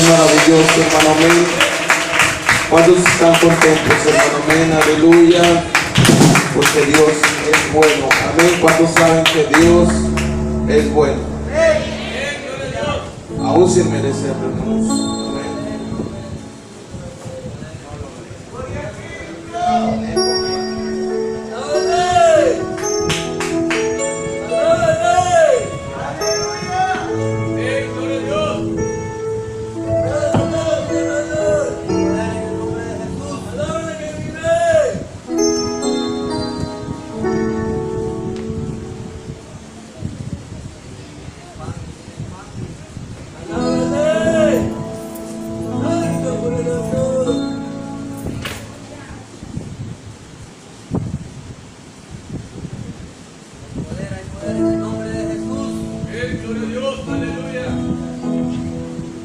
es maravilloso, hermano, amén. ¿Cuántos están contentos, hermano, amén? Aleluya. Porque Dios es bueno, amén. ¿Cuántos saben que Dios es bueno? Aún sin merecerlo, hermanos.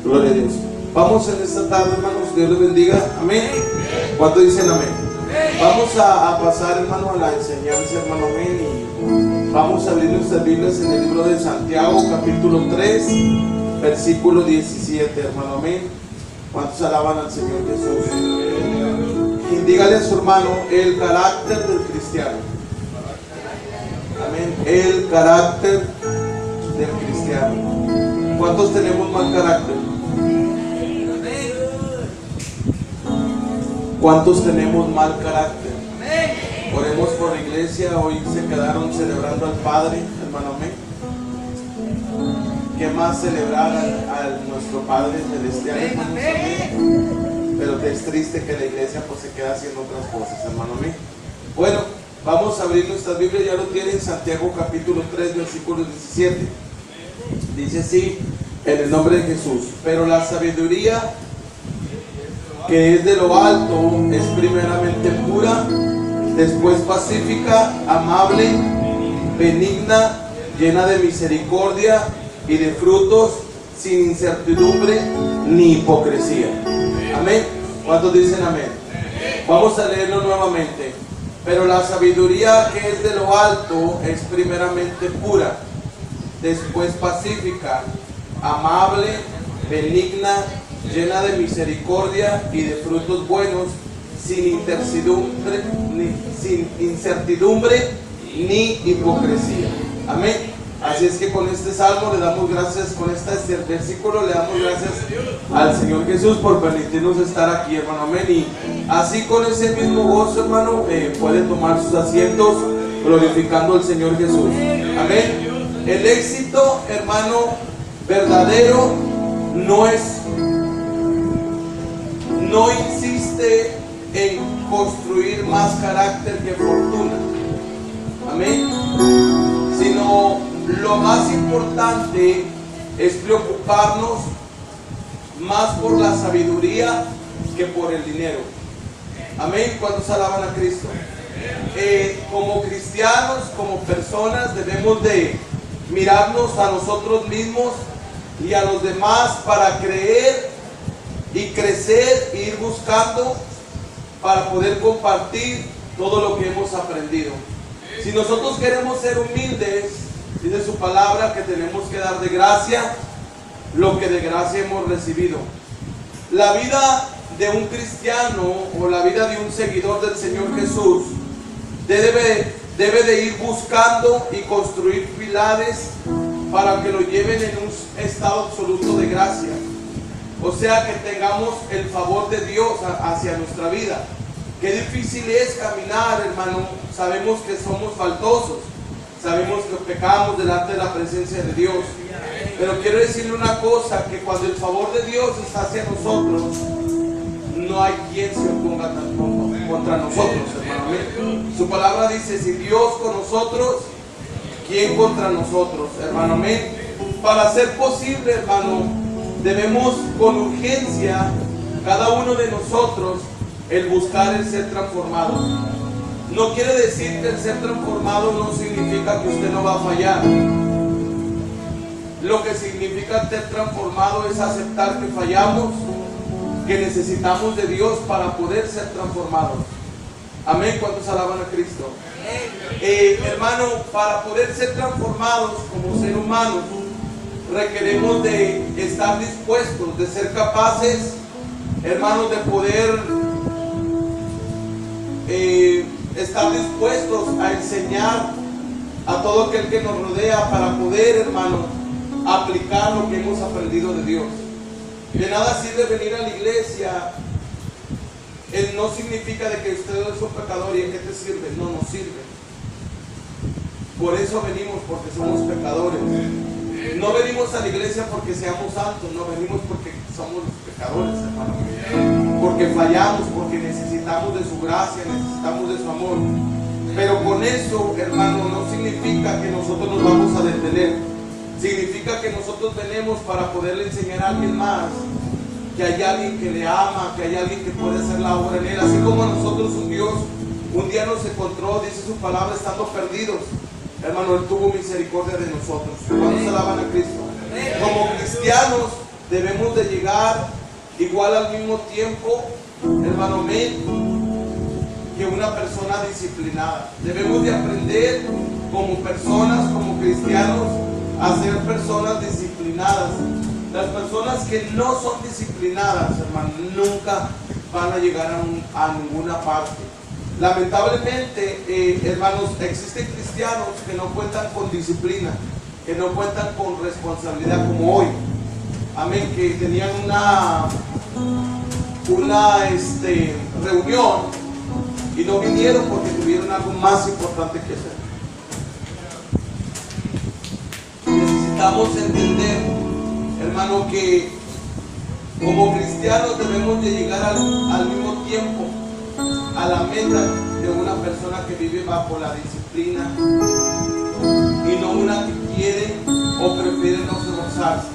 Gloria a Dios. Vamos en esta tarde, hermanos, Dios les bendiga, amén. ¿Cuánto dicen amén? Vamos a pasar, hermano, a la enseñanza, hermano, amén. Y vamos a abrir nuestras Biblias en el libro de Santiago, capítulo 3, versículo 17, hermano, amén. ¿Cuántos alaban al Señor Jesús? Y dígale a su hermano el carácter del cristiano. Amén. El carácter del cristiano. ¿Cuántos tenemos mal carácter? ¿Cuántos tenemos mal carácter? Oremos por la iglesia. Hoy se quedaron celebrando al Padre, hermano, amén. ¿Qué más celebrar a nuestro Padre celestial, hermanos, amén? Pero que es triste que la iglesia pues se queda haciendo otras cosas, hermano, amén. Bueno, vamos a abrir nuestras Biblias, ya lo tienen, Santiago capítulo 3, versículo 17. Dice así, en el nombre de Jesús: pero la sabiduría que es de lo alto es primeramente pura, después pacífica, amable, benigna, llena de misericordia y de frutos, sin incertidumbre ni hipocresía. Amén. ¿Cuántos dicen amén? Vamos a leerlo nuevamente. Pero la sabiduría que es de lo alto es primeramente pura, después pacífica, amable, benigna, llena de misericordia y de frutos buenos, sin incertidumbre ni hipocresía. Amén. Así es que con este salmo le damos gracias, con este versículo le damos gracias al Señor Jesús por permitirnos estar aquí, hermano, amén. Y así con ese mismo gozo, hermano, pueden tomar sus asientos glorificando al Señor Jesús. Amén. El éxito, hermano, verdadero no insiste en construir más carácter que fortuna. Amén. Sino lo más importante es preocuparnos más por la sabiduría que por el dinero. Amén. ¿Cuántos alaban a Cristo? Como cristianos, como personas, debemos de mirarnos a nosotros mismos y a los demás para creer y crecer e ir buscando para poder compartir todo lo que hemos aprendido. Si nosotros queremos ser humildes, dice su palabra que tenemos que dar de gracia lo que de gracia hemos recibido. La vida de un cristiano o la vida de un seguidor del Señor Jesús debe de ir buscando y construir pilares para que lo lleven en un estado absoluto de gracia. O sea, que tengamos el favor de Dios hacia nuestra vida. Qué difícil es caminar, hermano. Sabemos que somos faltosos, sabemos que pecamos delante de la presencia de Dios. Pero quiero decirle una cosa, que cuando el favor de Dios está hacia nosotros, no hay quien se oponga contra nosotros, hermano. Su palabra dice: si Dios con nosotros, ¿quién contra nosotros, hermano? Amén. Para ser posible, hermano, debemos con urgencia, cada uno de nosotros, el buscar el ser transformado. No quiere decir que el ser transformado no significa que usted no va a fallar. Lo que significa ser transformado es aceptar que fallamos, que necesitamos de Dios para poder ser transformados. Amén. ¿Cuántos alaban a Cristo? Amén. Hermano, para poder ser transformados como ser humanos, requeremos de estar dispuestos, de ser capaces, hermanos, de poder estar dispuestos a enseñar a todo aquel que nos rodea para poder, hermano, aplicar lo que hemos aprendido de Dios. De nada sirve venir a la iglesia. No significa de que usted es un pecador y en qué te sirve. No nos sirve. Por eso venimos, porque somos pecadores. No venimos a la iglesia porque seamos santos, no venimos porque somos pecadores, hermano. Porque fallamos, porque necesitamos de su gracia, necesitamos de su amor. Pero con eso, hermano, no significa que nosotros nos vamos a detener. Significa que nosotros venimos para poderle enseñar a alguien más que hay alguien que le ama, que hay alguien que puede hacer la obra en él. Así como a nosotros un Dios un día nos encontró, dice su palabra, estando perdidos. Hermano, Él tuvo misericordia de nosotros. ¿Cuántos alaban a Cristo? Como cristianos debemos de llegar igual al mismo tiempo, hermano, que una persona disciplinada. Debemos de aprender como personas, como cristianos, a ser personas disciplinadas. Las personas que no son disciplinadas, hermano, nunca van a llegar a ninguna parte. Lamentablemente, hermanos, existen cristianos que no cuentan con disciplina, que no cuentan con responsabilidad como hoy. Amén, que tenían una reunión y no vinieron porque tuvieron algo más importante que hacer. Necesitamos entender, hermano, que como cristianos debemos de llegar al mismo tiempo a la meta de una persona que vive bajo la disciplina y no una que quiere o prefiere no esforzarse.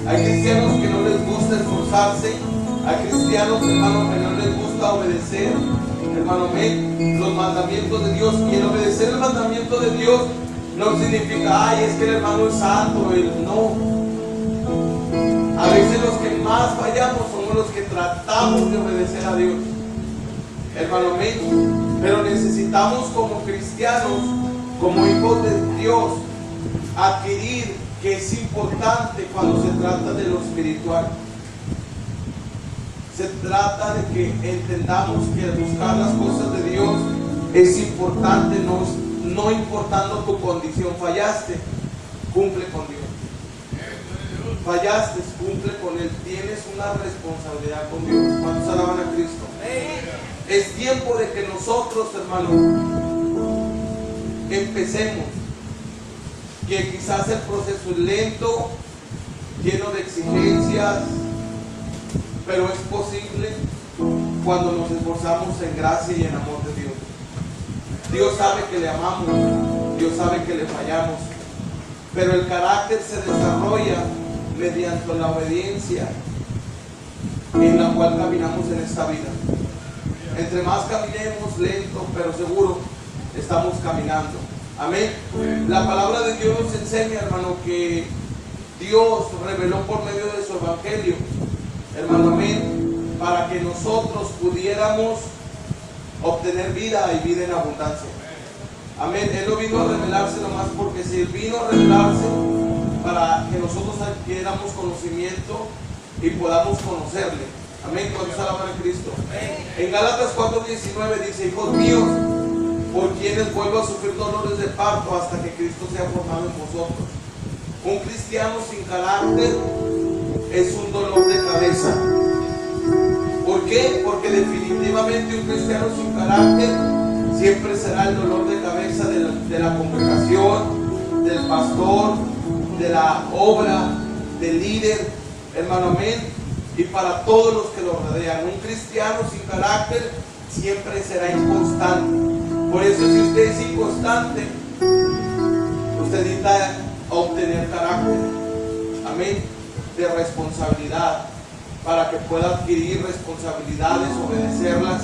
Hay cristianos que no les gusta esforzarse, hay cristianos, hermano, que no les gusta obedecer, hermano, los mandamientos de Dios. Y el obedecer el mandamiento de Dios no significa, ay, es que el hermano es santo, él no. A veces los que más fallamos somos los que tratamos de obedecer a Dios, hermano, pero necesitamos como cristianos, como hijos de Dios, adquirir que es importante cuando se trata de lo espiritual. Se trata de que entendamos que buscar las cosas de Dios es importante, no importando tu condición. Fallaste, cumple con Dios. Fallaste, cumple con Él. Tienes una responsabilidad con Dios. ¿Cuántos alaban a Cristo? Es tiempo de que nosotros, hermanos, empecemos. Que quizás el proceso es lento, lleno de exigencias, pero es posible cuando nos esforzamos en gracia y en amor de Dios. Dios sabe que le amamos, Dios sabe que le fallamos, pero el carácter se desarrolla mediante la obediencia en la cual caminamos en esta vida. Entre más caminemos lento, pero seguro, estamos caminando. Amén. La palabra de Dios nos enseña, hermano, que Dios reveló por medio de su evangelio, hermano, amén, para que nosotros pudiéramos obtener vida y vida en abundancia. Amén. Él no vino a revelarse nomás porque sí, Él vino a revelarse para que nosotros adquiriéramos conocimiento y podamos conocerle. Amén. ¿Cuántos alaban a Cristo? En Gálatas 4:19 dice: hijos míos, por quienes vuelvo a sufrir dolores de parto hasta que Cristo sea formado en vosotros. Un cristiano sin carácter es un dolor de cabeza. ¿Por qué? Porque definitivamente un cristiano sin carácter siempre será el dolor de cabeza de la congregación, del pastor, de la obra, del líder, hermano, amén, y para todos los que lo rodean. Un cristiano sin carácter siempre será inconstante. Por eso, si usted es inconstante, usted necesita obtener carácter, amén, de responsabilidad, para que pueda adquirir responsabilidades, obedecerlas.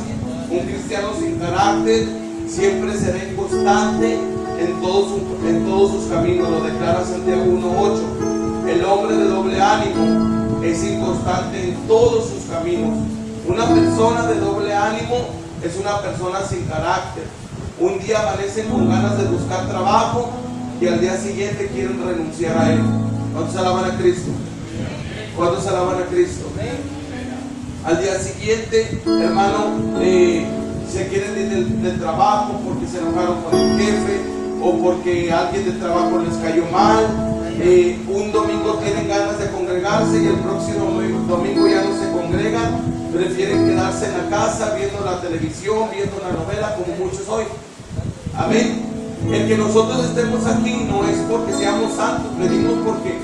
Un cristiano sin carácter siempre será inconstante en todos sus caminos. Lo declara Santiago 1:8. El hombre de doble ánimo es inconstante en todos sus caminos. Una persona de doble ánimo es una persona sin carácter. Un día amanecen con ganas de buscar trabajo y al día siguiente quieren renunciar a él. ¿Cuántos alaban a Cristo? ¿Cuántos alaban a Cristo? Al día siguiente, hermano, se quieren ir del trabajo porque se enojaron con el jefe o porque alguien del trabajo les cayó mal. Un domingo tienen ganas de congregarse y el próximo domingo ya no se congregan, prefieren quedarse en la casa viendo la televisión, viendo una novela como muchos hoy. Amén. El que nosotros estemos aquí no es porque seamos santos, venimos porque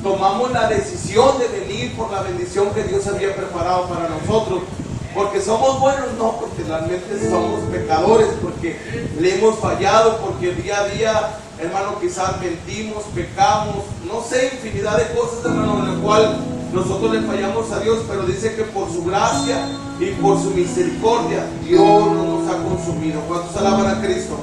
tomamos la decisión de venir por la bendición que Dios había preparado para nosotros. Porque somos buenos, no, porque realmente somos pecadores, porque le hemos fallado, porque día a día, hermano, quizás mentimos, pecamos, no sé, infinidad de cosas, hermano, en la cual nosotros le fallamos a Dios, pero dice que por su gracia y por su misericordia, Dios no nos ha consumido. ¿Cuántos alaban a Cristo?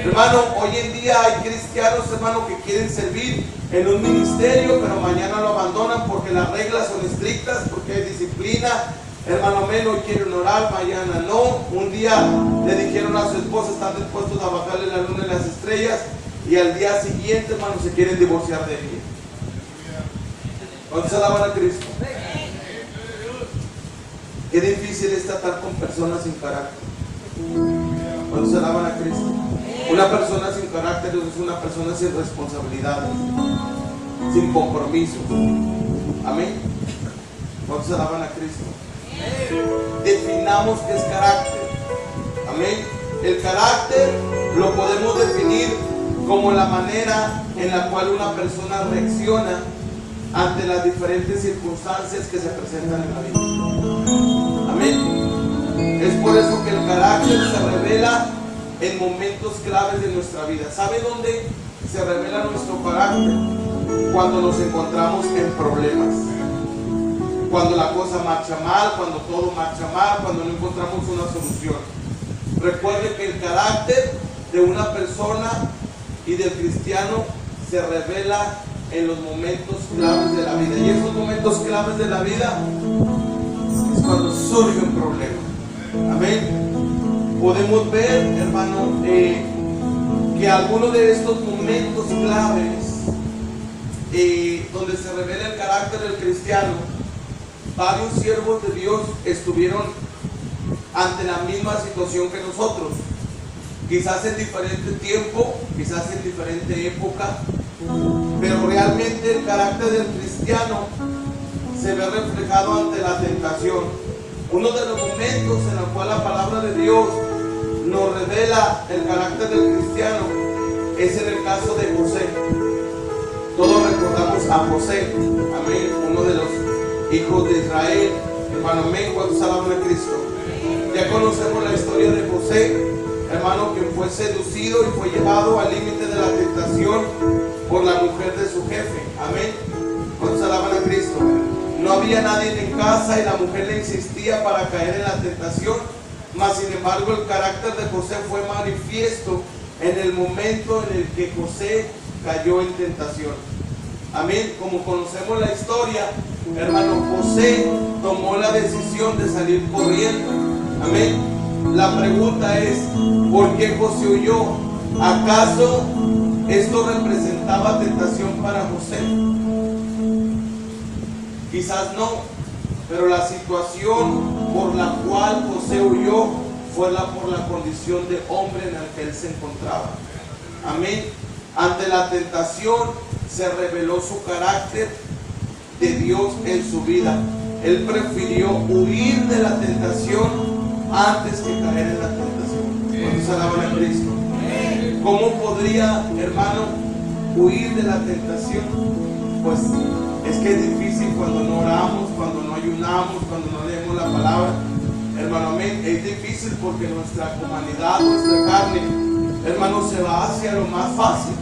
Hermano, hoy en día hay cristianos, hermano, que quieren servir en un ministerio, pero mañana lo abandonan porque las reglas son estrictas, porque hay disciplina. Hermano, hoy quieren orar, mañana no. Un día le dijeron a su esposa, están dispuestos a bajarle la luna y las estrellas, y al día siguiente, hermano, se quieren divorciar de ella. ¿Cuántos alaban a Cristo? Qué difícil es tratar con personas sin carácter. ¿Cuántos alaban a Cristo? Una persona sin carácter es una persona sin responsabilidades, sin compromiso. Amén. ¿Cuántos alaban a Cristo? Definamos qué es carácter. Amén. El carácter lo podemos definir como la manera en la cual una persona reacciona ante las diferentes circunstancias que se presentan en la vida. Amén. Es por eso que el carácter se revela en momentos claves de nuestra vida. ¿Sabe dónde se revela nuestro carácter? Cuando nos encontramos en problemas, cuando la cosa marcha mal, cuando todo marcha mal, cuando no encontramos una solución. Recuerde que el carácter de una persona y del cristiano se revela en los momentos claves de la vida, y esos momentos claves de la vida es cuando surge un problema. Amén. Podemos ver, hermano, que algunos de estos momentos claves donde se revela el carácter del cristiano, varios siervos de Dios estuvieron ante la misma situación que nosotros, quizás en diferente tiempo, quizás en diferente época, pero realmente el carácter del cristiano se ve reflejado ante la tentación. Uno de los momentos en el cual la palabra de Dios nos revela el carácter del cristiano es en el caso de José. Todos recordamos a José, amén, uno de los hijos de Israel, hermano, amén. ¿Cuántos alaban a Cristo? Ya conocemos la historia de José, hermano, quien fue seducido y fue llevado al límite de la tentación por la mujer de su jefe, amén. ¿Cuántos alaban a Cristo? No había nadie en casa y la mujer le insistía para caer en la tentación, mas sin embargo el carácter de José fue manifiesto en el momento en el que José cayó en tentación. Amén. Como conocemos la historia, hermano, José tomó la decisión de salir corriendo. Amén. La pregunta es, ¿por qué José huyó? ¿Acaso esto representaba tentación para José? Quizás no, pero la situación por la cual José huyó fue por la condición de hombre en la que él se encontraba. Amén. Ante la tentación se reveló su carácter de Dios en su vida. Él prefirió huir de la tentación antes que caer en la tentación. ¿Cuántos alaban a Cristo? ¿Cómo podría, hermano, huir de la tentación? Pues es que es difícil cuando no oramos, cuando no ayunamos, cuando no leemos la palabra. Hermano, amén. Es difícil porque nuestra humanidad, nuestra carne, hermano, se va hacia lo más fácil,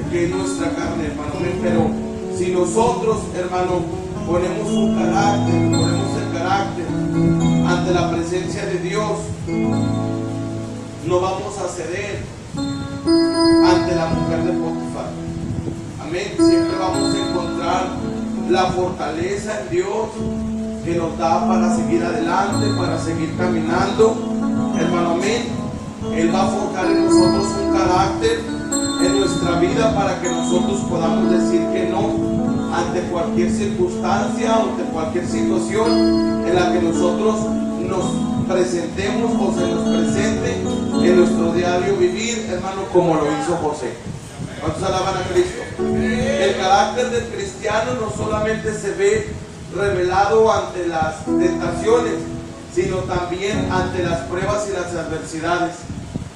que es nuestra carne, hermano, amén. Pero si nosotros, hermano, ponemos un carácter, ponemos el carácter ante la presencia de Dios, no vamos a ceder ante la mujer de Potifar. Amén. Siempre vamos a encontrar la fortaleza en Dios que nos da para seguir adelante, para seguir caminando. Hermano, amén. Él va a forjar en nosotros un carácter, en nuestra vida para que nosotros podamos decir que no ante cualquier circunstancia, ante cualquier situación en la que nosotros nos presentemos o se nos presente en nuestro diario vivir, hermano, como lo hizo José. ¿Cuántos alaban a Cristo? El carácter del cristiano no solamente se ve revelado ante las tentaciones, sino también ante las pruebas y las adversidades.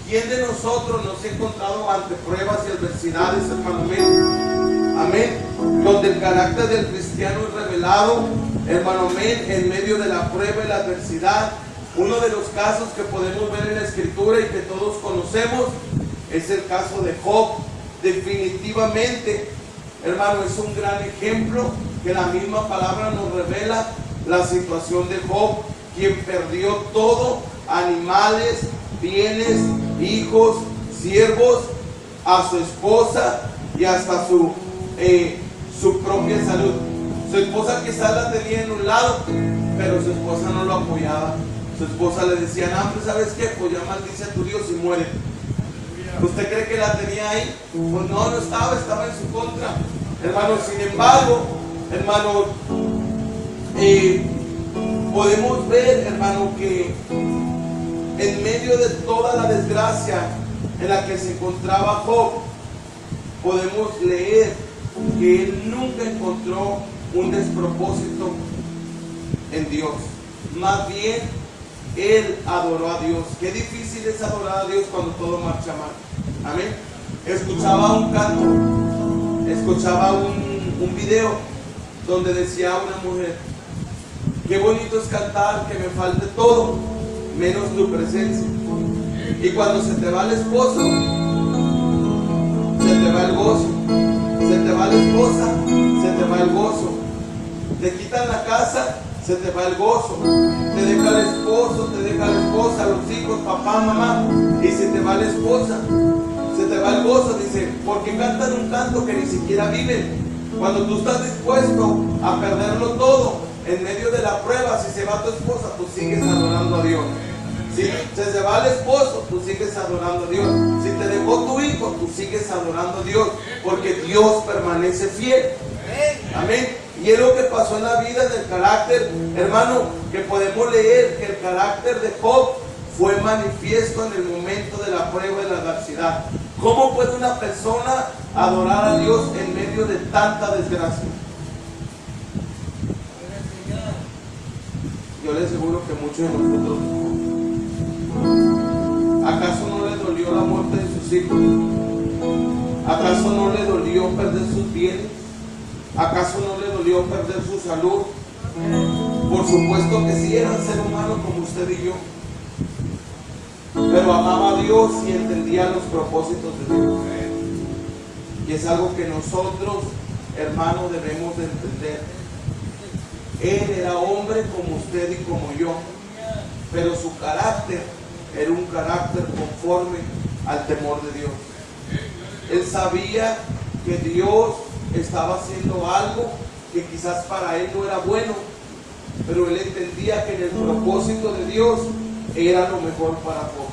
¿Quién de nosotros nos ha encontrado ante pruebas y adversidades, hermano mío? Amén. Donde el carácter del cristiano es revelado, hermano mío, en medio de la prueba y la adversidad. Uno de los casos que podemos ver en la Escritura y que todos conocemos es el caso de Job. Definitivamente, hermano, es un gran ejemplo que la misma palabra nos revela la situación de Job, quien perdió todo: animales, bienes, hijos, siervos, a su esposa y hasta su propia salud. Su esposa quizás la tenía en un lado, pero su esposa no lo apoyaba. Su esposa le decía: no, hombre, ¿sabes qué? Pues ya maldice a tu Dios y muere. ¿Usted cree que la tenía ahí? Pues no, no estaba en su contra. Hermano, sin embargo, hermano, podemos ver, hermano, que en medio de toda la desgracia en la que se encontraba Job, podemos leer que él nunca encontró un despropósito en Dios. Más bien, él adoró a Dios. Qué difícil es adorar a Dios cuando todo marcha mal. Amén. Escuchaba un canto, escuchaba un video donde decía una mujer: qué bonito es cantar, que me falte todo menos tu presencia. Y cuando se te va el esposo, se te va el gozo. Se te va la esposa, se te va el gozo. Te quitan la casa, se te va el gozo. Te deja el esposo, te deja la esposa, los hijos, papá, mamá, y se te va la esposa, se te va el gozo. Dice, porque cantan un canto que ni siquiera viven. Cuando tú estás dispuesto a perderlo todo en medio de la prueba, si se va tu esposa, tú sigues adorando a Dios. Si se va el esposo, tú sigues adorando a Dios. Si te dejó tu hijo, tú sigues adorando a Dios, porque Dios permanece fiel. Amén. Y es lo que pasó en la vida del carácter, hermano, que podemos leer que el carácter de Job fue manifiesto en el momento de la prueba y la adversidad. ¿Cómo puede una persona adorar a Dios en medio de tanta desgracia? Yo le aseguro que muchos de nosotros, ¿acaso no le dolió la muerte de sus hijos? ¿Acaso no le dolió perder sus bienes? ¿Acaso no le dolió perder su salud? Por supuesto que sí, era un ser humano como usted y yo, pero amaba a Dios y entendía los propósitos de Dios. Y es algo que nosotros, hermanos, debemos de entender. Él era hombre como usted y como yo, pero su carácter era un carácter conforme al temor de Dios. Él sabía que Dios estaba haciendo algo que quizás para él no era bueno, pero él entendía que en el propósito de Dios era lo mejor para Job.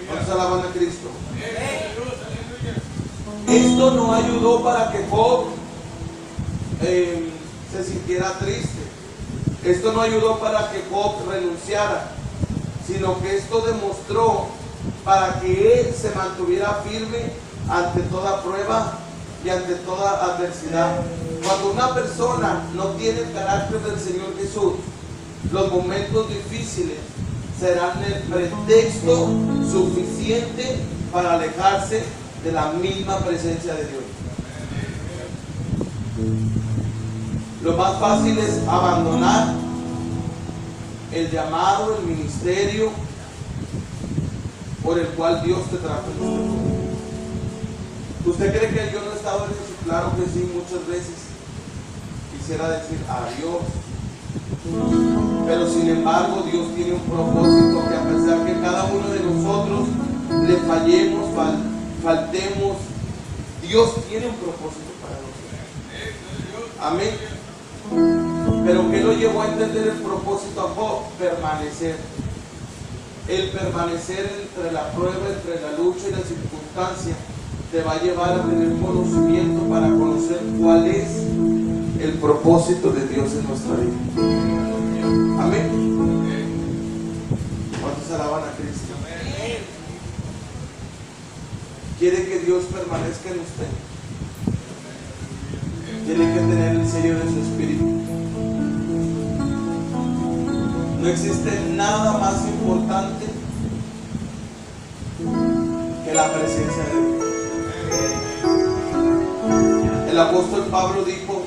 ¿Cuántos alaban a Cristo? Esto no ayudó para que Job se sintiera triste. Esto no ayudó para que Job renunciara, sino que esto demostró para que él se mantuviera firme ante toda prueba y ante toda adversidad. Cuando una persona no tiene el carácter del Señor Jesús, los momentos difíciles serán el pretexto suficiente para alejarse de la misma presencia de Dios. Lo más fácil es abandonar el llamado, el ministerio por el cual Dios te trajo en este mundo. ¿Usted cree que yo no he estado en eso? Claro que sí, muchas veces quisiera decir adiós, pero sin embargo Dios tiene un propósito, que a pesar que cada uno de nosotros le fallemos, faltemos, Dios tiene un propósito para nosotros. Amén. Pero ¿qué lo llevó a entender el propósito a Job? Permanecer. El permanecer entre la prueba, entre la lucha y la circunstancia. te va a llevar a tener conocimiento para conocer cuál es el propósito de Dios en nuestra vida. Amén. ¿Cuántos alaban a Cristo? ¿Quiere que Dios permanezca en usted? Tiene que tener el sello de su espíritu. No existe nada más importante que la presencia de Dios. El apóstol Pablo dijo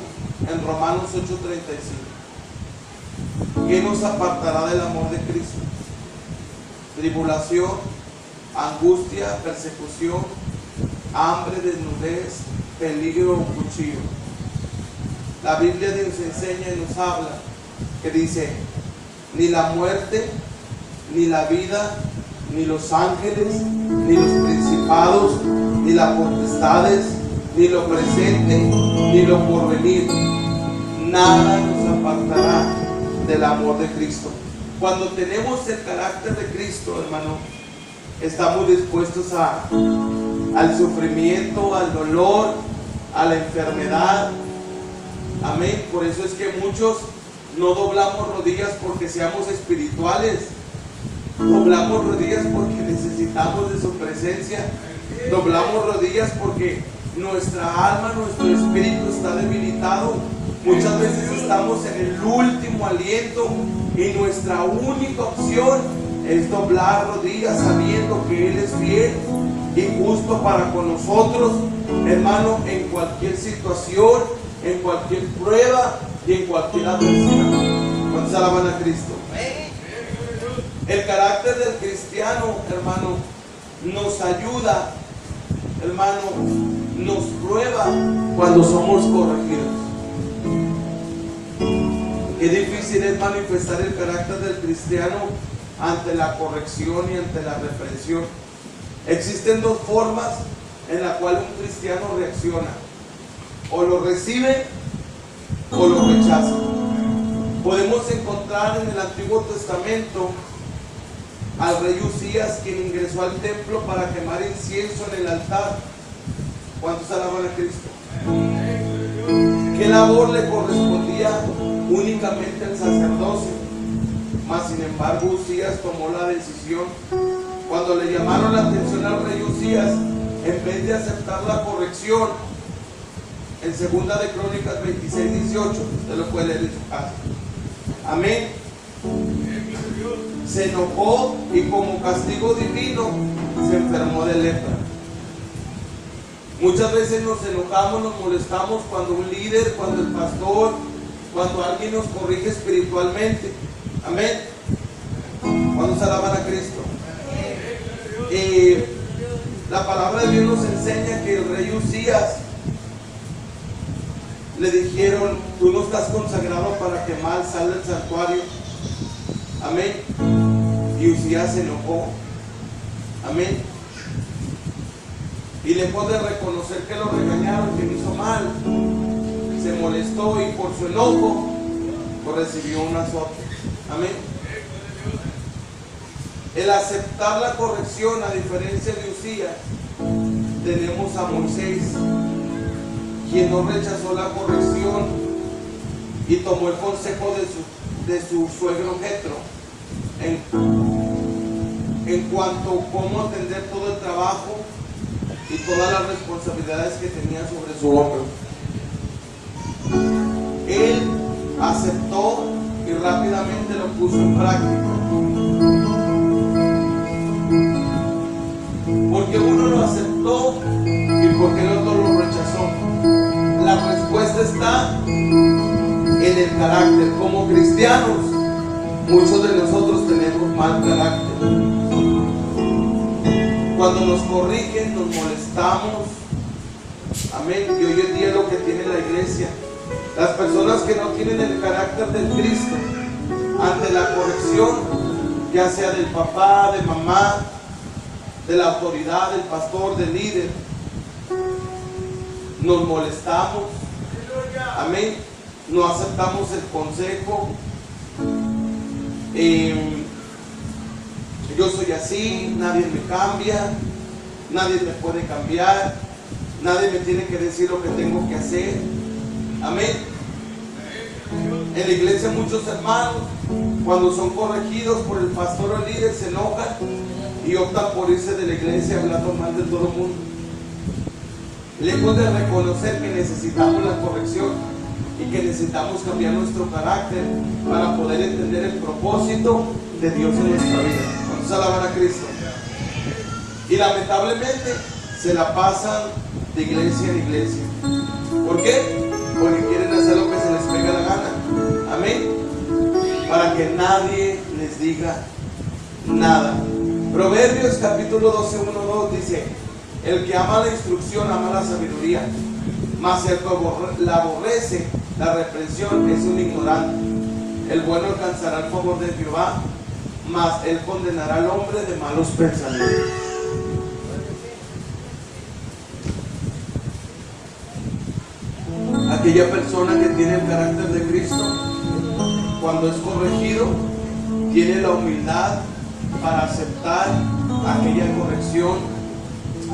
en Romanos 8:35: ¿qué nos apartará del amor de Cristo? Tribulación, angustia, persecución, hambre, desnudez, peligro o cuchillo. La Biblia nos enseña y nos habla que dice: ni la muerte, ni la vida, ni los ángeles, ni los principados, ni las potestades, ni lo presente, ni lo porvenir, nada nos apartará del amor de Cristo. Cuando tenemos el carácter de Cristo, hermano, estamos dispuestos al sufrimiento, al dolor, a la enfermedad. Amén. Por eso es que muchos no doblamos rodillas porque seamos espirituales. Doblamos rodillas porque necesitamos de su presencia. Doblamos rodillas porque nuestra alma, nuestro espíritu está debilitado. Muchas veces estamos en el último aliento y nuestra única opción es doblar rodillas sabiendo que Él es fiel y justo para con nosotros, hermano, en cualquier situación, en cualquier prueba y en cualquier adversidad. ¿Cuántos alaban a Cristo? El carácter del cristiano, hermano, nos ayuda, hermano, nos prueba cuando somos corregidos. Qué difícil es manifestar el carácter del cristiano ante la corrección y ante la reprensión. Existen dos formas en las cuales un cristiano reacciona: o lo recibe o lo rechaza. Podemos encontrar en el Antiguo Testamento al rey Usías, quien ingresó al templo para quemar incienso en el altar. ¿Cuántos alaban a Cristo? ¿Qué labor le correspondía únicamente al sacerdocio? Mas sin embargo Usías tomó la decisión. Cuando le llamaron la atención al rey Usías, en vez de aceptar la corrección, en 2 de Crónicas 26:18, usted lo puede leer en su casa. Amén. Se enojó y como castigo divino se enfermó de lepra. Muchas veces nos enojamos, nos molestamos cuando un líder, cuando el pastor, cuando alguien nos corrige espiritualmente. Amén. Cuando se alaban a Cristo. La palabra de Dios nos enseña que el rey Usías le dijeron: tú no estás consagrado para quemar sal del santuario. Amén. Y Usías se enojó. Amén. Y lejos de reconocer que lo regañaron, que lo hizo mal, se molestó y por su enojo pues recibió un azote. Amén. El aceptar la corrección, a diferencia de Usías, tenemos a Moisés, quien no rechazó la corrección y tomó el consejo de su suegro Jetro en cuanto a cómo atender todo el trabajo y todas las responsabilidades que tenía sobre su hombro. Él aceptó y rápidamente lo puso en práctica. Porque uno lo aceptó y porque el otro lo rechazó. La respuesta está en el carácter. Como cristianos, muchos de nosotros tenemos mal carácter. Cuando nos corrigen, nos molestamos. Amén. Y hoy en día es lo que tiene la iglesia. Las personas que no tienen el carácter del Cristo, ante la corrección, ya sea del papá, de mamá, de la autoridad, del pastor, del líder, nos molestamos. Amén. No aceptamos el consejo. Yo soy así, nadie me cambia, nadie me puede cambiar. Nadie me tiene que decir lo que tengo que hacer. Amén. En la iglesia muchos hermanos, cuando son corregidos por el pastor o el líder, se enojan y optan por irse de la iglesia hablando mal de todo el mundo. Lejos de reconocer que necesitamos la corrección y que necesitamos cambiar nuestro carácter para poder entender el propósito de Dios en nuestra vida. ¿Cuántos alaban a Cristo? Y lamentablemente se la pasan de iglesia en iglesia. ¿Por qué? Porque quieren hacer lo que se les pega la gana. Amén. Para que nadie les diga nada. Proverbios capítulo 12, 1, 2 dice: el que ama la instrucción ama la sabiduría, mas el que la aborrece la reprensión es un ignorante. El bueno alcanzará el favor de Jehová, mas él condenará al hombre de malos pensamientos. Aquella persona que tiene el carácter de Cristo, cuando es corregido, tiene la humildad para aceptar aquella corrección,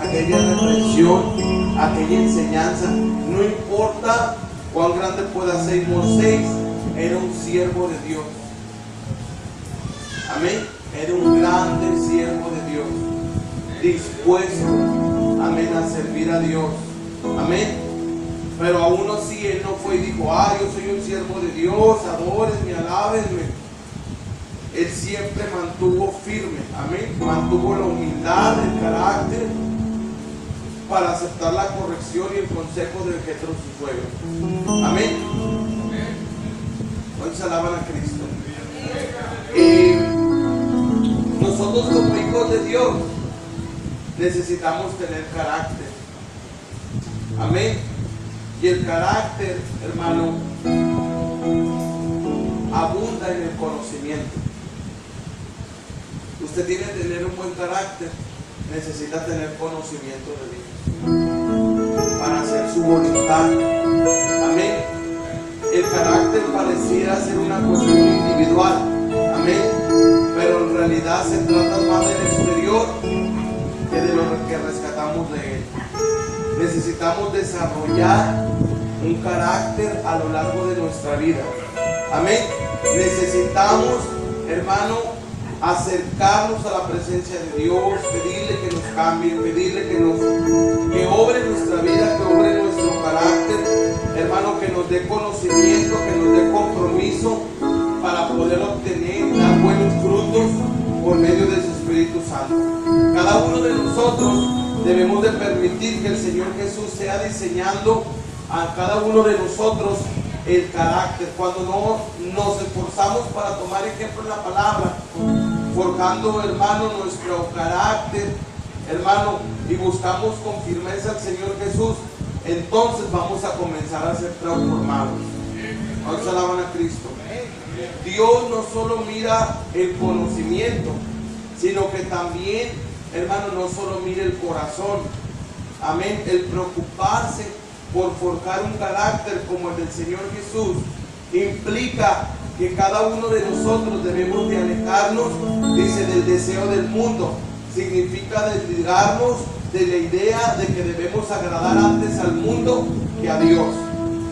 aquella reprensión, aquella enseñanza. No importa cuán grande pueda ser. Moisés era un siervo de Dios. Amén. Era un grande siervo de Dios, dispuesto, amén, a servir a Dios. Amén. Pero aún así él no fue y dijo: yo soy un siervo de Dios, adórenme, alábenme. Él siempre mantuvo firme, amén, mantuvo la humildad, el carácter para aceptar la corrección y el consejo de Jetro, su suegro. Amén. ¿Cuántos alaban a Cristo? Nosotros como hijos de Dios necesitamos tener carácter. Amén. Y el carácter, hermano, abunda en el conocimiento. Usted tiene que tener un buen carácter, necesita tener conocimiento de Dios para hacer su voluntad. Amén. El carácter pareciera ser una cuestión individual. Amén. Pero en realidad se trata más del exterior que de lo que rescatamos de él. Necesitamos desarrollar un carácter a lo largo de nuestra vida. Amén. Necesitamos, hermano, acercarnos a la presencia de Dios, pedirle que nos cambie, pedirle que obre nuestra vida, que obre nuestro carácter, hermano, que nos dé conocimiento, que nos dé compromiso para poder obtener, dar buenos frutos por medio de su Espíritu Santo. Cada uno de nosotros debemos de permitir que el Señor Jesús sea diseñando a cada uno de nosotros el carácter. Cuando no nos esforzamos para tomar ejemplo en la palabra, forjando, hermano, nuestro carácter, hermano, y buscamos con firmeza al Señor Jesús, entonces vamos a comenzar a ser transformados. ¿Cuántos alaban a Cristo? Dios no solo mira el conocimiento, sino que también, hermano, no solo mira el corazón. Amén. El preocuparse por forjar un carácter como el del Señor Jesús implica que cada uno de nosotros debemos de alejarnos, dice, del deseo del mundo. Significa desligarnos de la idea de que debemos agradar antes al mundo que a Dios.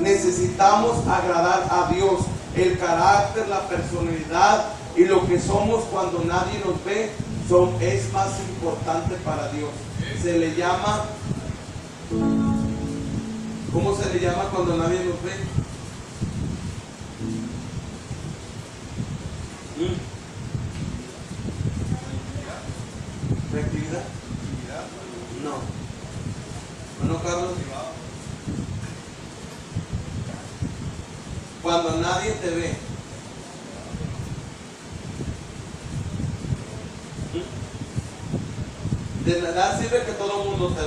Necesitamos agradar a Dios. El carácter, la personalidad y lo que somos cuando nadie nos ve es más importante para Dios. Se le llama, ¿cómo se le llama cuando nadie nos ve? ¿Reactividad? No. ¿No, Carlos? Cuando nadie te ve. De nada sirve que todo el mundo te